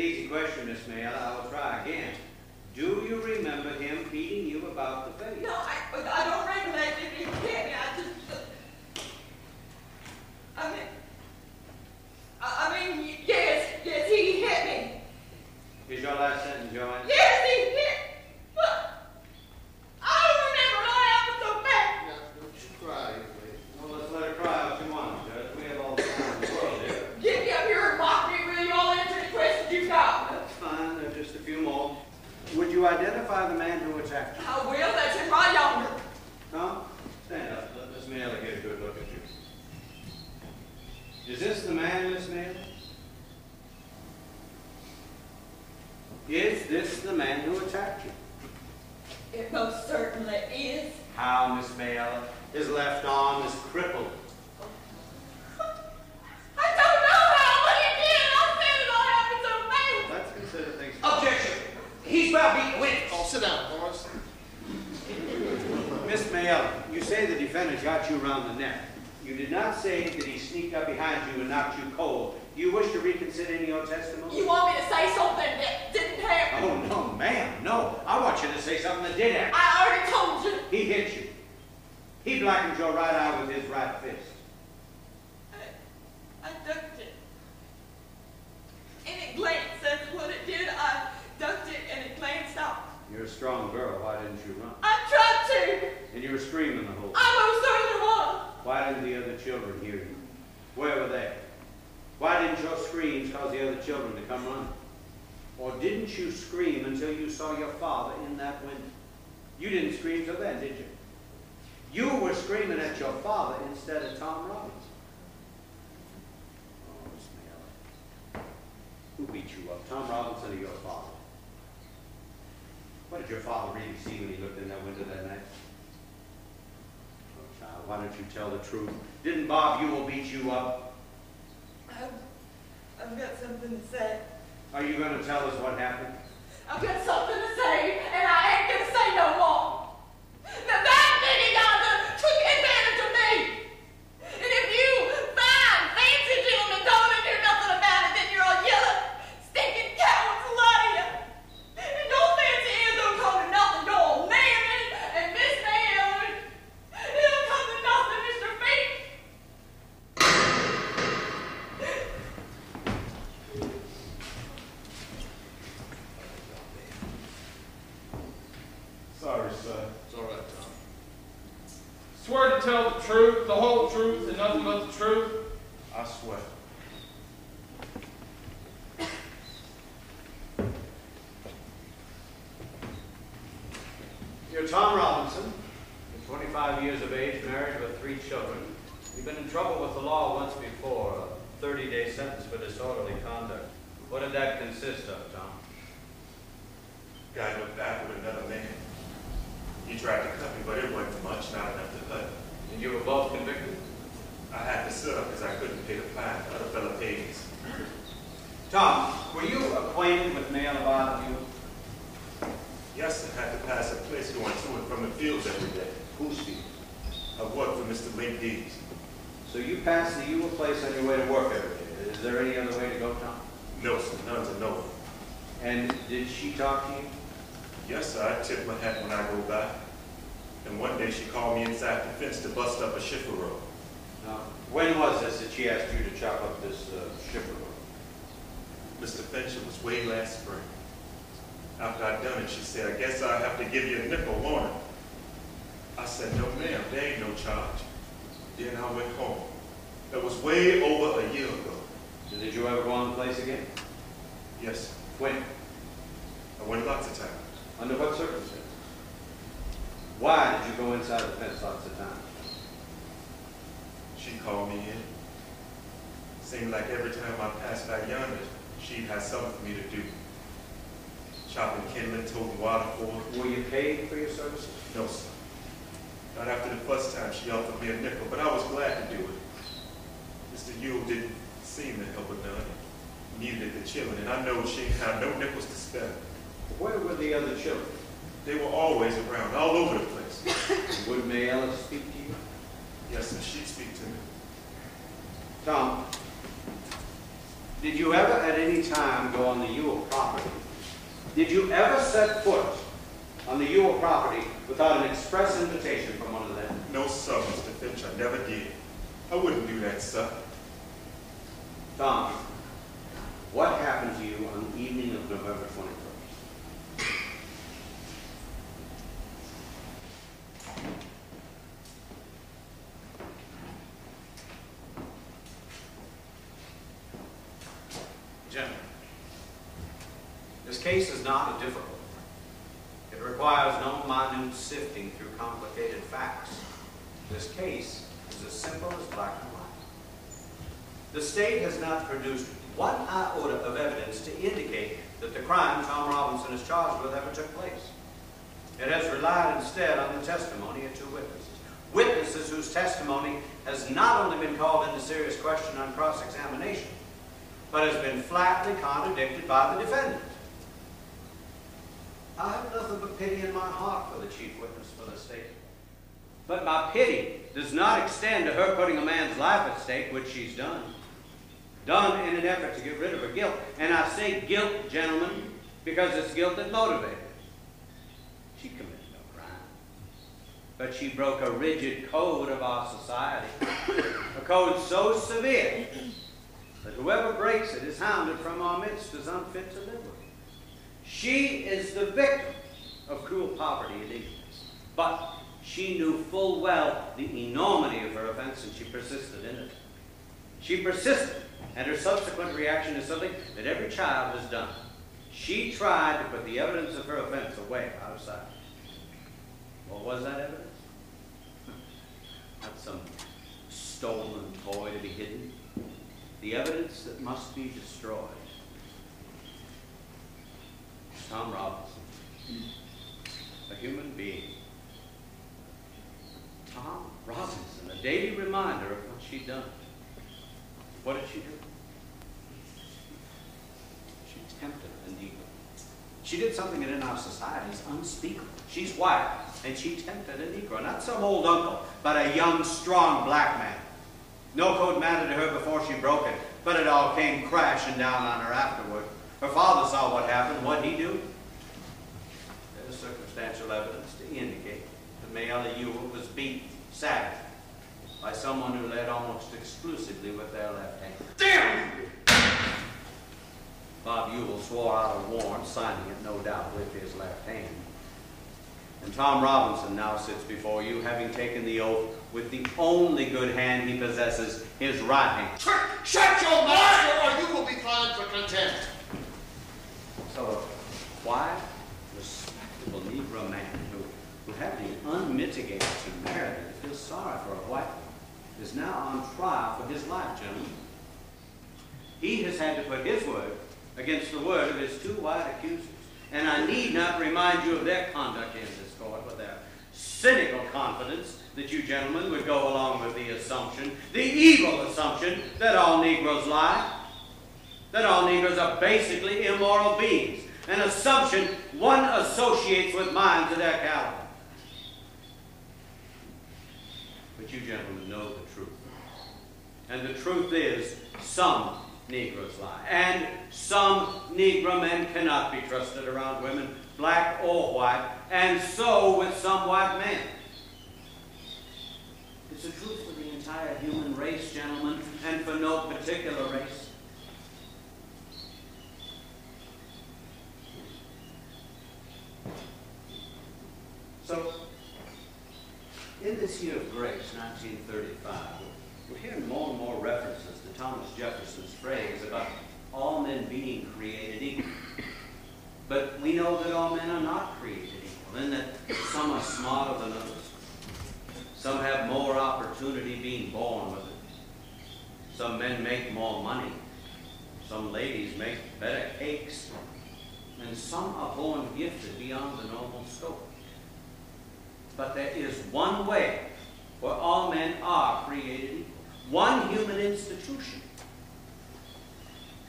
an easy question, Miss Mayella. I will try again. Do you remember him beating you about the face? No, I don't recollect if he hit me. I mean, yes, he hit me. Is your last sentence, Joanne? Yes, he hit. But I don't remember what happened so bad. Now, don't you cry, anyway. Well, let's let her cry what you want, Judge. We have all the time in the world here. Get me up here and mock me, will you? I'll answer any questions you've got. That's fine. There's just a few more. Would you identify the man who attacked you? I will. That's him right yonder. No? Stand up. Let Miss Mayella get a good look at you. Is this the man, Miss Mayella? Is this the man who attacked you? It most certainly is. How, Miss Mayella? His left arm is crippled. I don't know how, but he did. I said it all happened so fast. Let's consider things. Objection! He's well beaten witness. Oh, sit down, Horace. Miss Mayella, you say the defendant got you around the neck. You did not say that he sneaked up behind you and knocked you cold. Do you wish to reconsider any of your testimony? You want me to say something that didn't happen? Oh, no, ma'am, no. I want you to say something that did happen. I already told you. He hit you. He blackened your right eye with his right fist. I ducked it. And it glanced. That's what it did. I ducked it and it glanced off. You're a strong girl. Why didn't you run? I tried to. And you were screaming the whole time. I most certainly was. Why didn't the other children hear you? Where were they? Why didn't your screams cause the other children to come running? Or didn't you scream until you saw your father in that window? You didn't scream till then, did you? You were screaming at your father instead of Tom Robinson. Oh, Miss Mayella. Who beat you up, Tom Robinson or your father? What did your father really see when he looked in that window that night? Oh, child, why don't you tell the truth? Didn't Bob Ewell beat you up? I've got something to say. Are you going to tell us what happened? I've got something to say, and I ain't going to say no more. Now that nigga yonder took advantage of me. And if you fine, fancy gentlemen don't do nothing about it, then you're a yellow, stinking coward's liar. And no fancy ears don't come to nothing. You're old Mammy and Miss Mayella. It don't come to nothing, Mr. Feet. Sorry, sir. It's all right, Tom. Swear to tell the truth, the whole truth, and nothing but the truth? I swear. You're Tom Robinson. You're 25 years of age, married with 3 children. You've been in trouble with the law once before, a 30-day sentence for disorderly conduct. What did that consist of, Tom? Guy looked back with another man. He tried to cut me, but it wasn't much, not enough to cut. And you were both convicted? I had to sit up because I couldn't pay the fine. The other fella paid me. Tom, were you acquainted with Mayor Bartholomew? Yes, I had to pass a place going to and from the fields every day. Whose field? I worked for Mr. Lake Dees. So you passed the Ewell place on your way to work every day. Is there any other way to go, Tom? No, sir, none to know. And did she talk to you? Yes, sir, I tip my hat when I go by. And one day she called me inside the fence to bust up a shiffer road. Now, when was this that she asked you to chop up this shiffer road? Mr. Finch, it was way last spring. After I'd done it, she said, I guess I'll have to give you a nickel, won't I? I said, no, ma'am, there ain't no charge. Then I went home. That was way over a year ago. So did you ever go on the place again? Yes, sir. When? I went lots of times. Under what circumstances? Why did you go inside the fence lots of times? She called me in. Seemed like every time I passed by yonder, she'd have something for me to do. Chopping kindling, toting water for her. Were you paid for your services? No, sir. Not after the first time she offered me a nickel, but I was glad to do it. Mr. Ewell didn't seem to help her none. Neither did the children, and I know she ain't have no nickels to spare. Where were the other children? They were always around, all over the place. Would May Ellis speak to you? Yes, sir, she'd speak to me. Tom, Did you ever at any time go on the Ewell property? Did you ever set foot on the Ewell property without an express invitation from one of them? No, sir, Mr. Finch, I never did. I wouldn't do that, sir. Tom, what happened to you on the evening of November 21st? Gentlemen, this case is not a difficult one. It requires no minute sifting through complicated facts. This case is as simple as black and white. The state has not produced one iota of evidence to indicate that the crime Tom Robinson is charged with ever took place. It has relied instead on the testimony of two witnesses. Witnesses whose testimony has not only been called into serious question on cross-examination, but has been flatly contradicted by the defendant. I have nothing but pity in my heart for the chief witness for the state. But my pity does not extend to her putting a man's life at stake, which she's done. Done in an effort to get rid of her guilt. And I say guilt, gentlemen, because it's guilt that motivated her. She committed no crime. But she broke a rigid code of our society. A code so severe that whoever breaks it is hounded from our midst as unfit to live with. She is the victim of cruel poverty and ignorance. But she knew full well the enormity of her offense, and she persisted in it. She persisted, and her subsequent reaction is something that every child has done. She tried to put the evidence of her offense away out of sight. What was that evidence? Not some stolen toy to be hidden. The evidence that must be destroyed. Tom Robinson, a human being. Tom Robinson, a daily reminder of what she'd done. What did she do? She tempted an eagle. She did something that in our society is unspeakable. She's white, and she tempted a Negro. Not some old uncle, but a young, strong black man. No code mattered to her before she broke it, but it all came crashing down on her afterward. Her father saw what happened. What'd he do? There's circumstantial evidence to indicate that Mayella Ewell was beaten, savaged, by someone who led almost exclusively with their left hand. Damn! Bob Ewell swore out a warrant, signing it no doubt with his left hand. And Tom Robinson now sits before you, having taken the oath with the only good hand he possesses, his right hand. Shut your mouth, or you will be fined for contempt. So a quiet, respectable Negro man who had the unmitigated temerity to feel sorry for a white man is now on trial for his life, gentlemen. He has had to put his word against the word of his two white accusers. And I need not remind you of their conduct in this court, but their cynical confidence that you gentlemen would go along with the assumption, the evil assumption, that all Negroes lie, that all Negroes are basically immoral beings, an assumption one associates with minds of their caliber. But you gentlemen know the truth. And the truth is, some Negroes lie. And some Negro men cannot be trusted around women, black or white, and so with some white men. It's the truth for the entire human race, gentlemen, and for no particular race. So, in this year of grace, 1935, we're hearing more and more references to Thomas Jefferson's phrase about all men being created equal. But we know that all men are not created equal, and that some are smarter than others. Some have more opportunity being born with it. Some men make more money. Some ladies make better cakes. And some are born gifted beyond the normal scope. But there is one way where all men are created equal. One human institution.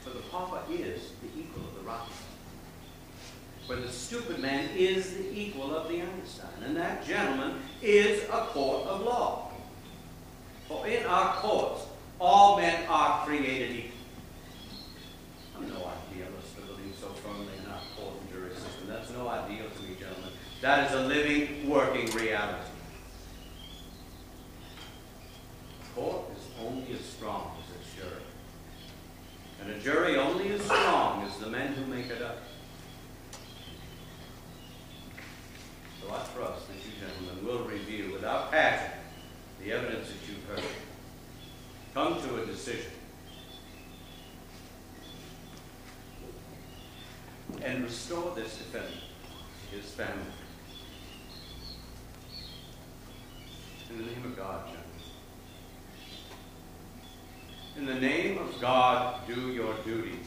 For the pauper is the equal of the rotten. For the stupid man is the equal of the Einstein. And that, gentlemen, is a court of law. For in our courts, all men are created equal. ideal to me, gentlemen. That is a living, working reality. Court is only as strong as its jury. And a jury only as strong as the men who make it up. So I trust that you gentlemen will review without passion the evidence that you've heard. Come to a decision. And restore this defendant, his family. In the name of God, gentlemen. In the name of God, do your duty.